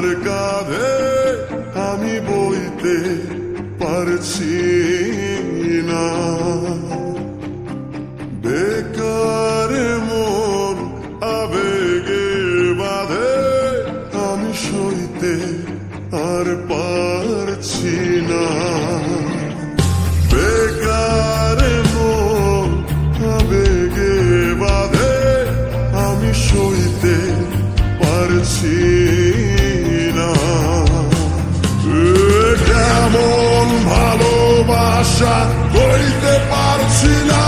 তোমার কাঁধে আমি বইতে পারছি না, বেকার মন আবেগে বাঁধে আমি সইতে আর পারছি না, বেকার মন আবেগে বাঁধে আমি সইতে পারছি না। কেমন ভালোবাসা বলতে পারছি না,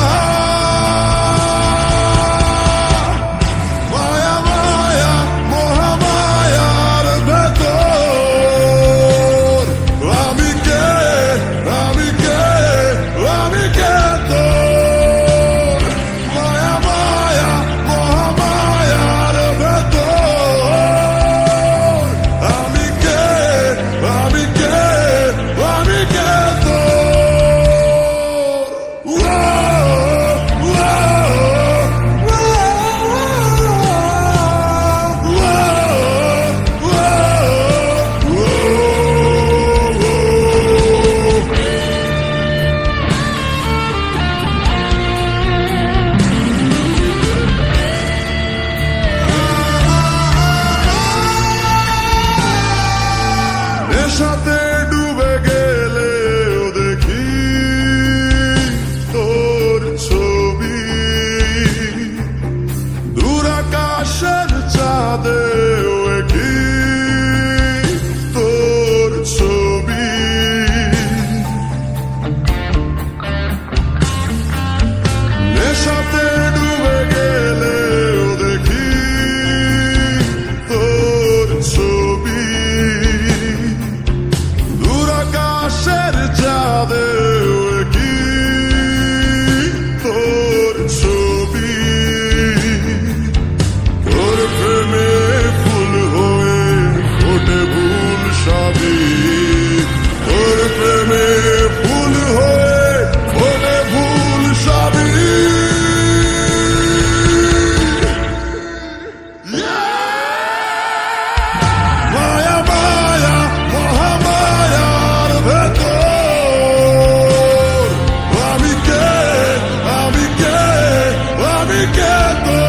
মায়া মায়া মহামায়ার ভেতর আমি কে আমি কে আমি কে তোর, মায়া মায়া মহামায়ার ভেতর আমি কে আমি কে আমি কে তোর। নেশাতে ডুবে গেলেও দেখি তোর ছবি, দূর আকাশের চাঁদেও দেখি তোর ছবি, নেশাতে ডুবে গেলেও দেখি তোর ছবি, দূর আকাশের চাঁদেও দেখি তোর ছবি, তোর প্রেমে ফুল হয়ে ফোটে ভুল সবই, তোর প্রেমে ফুল হয়ে ফোটে ভুল সবই। মায়া মায়া মহামায়ার ভেতর আমি কে আমি কে আমি কে তোর।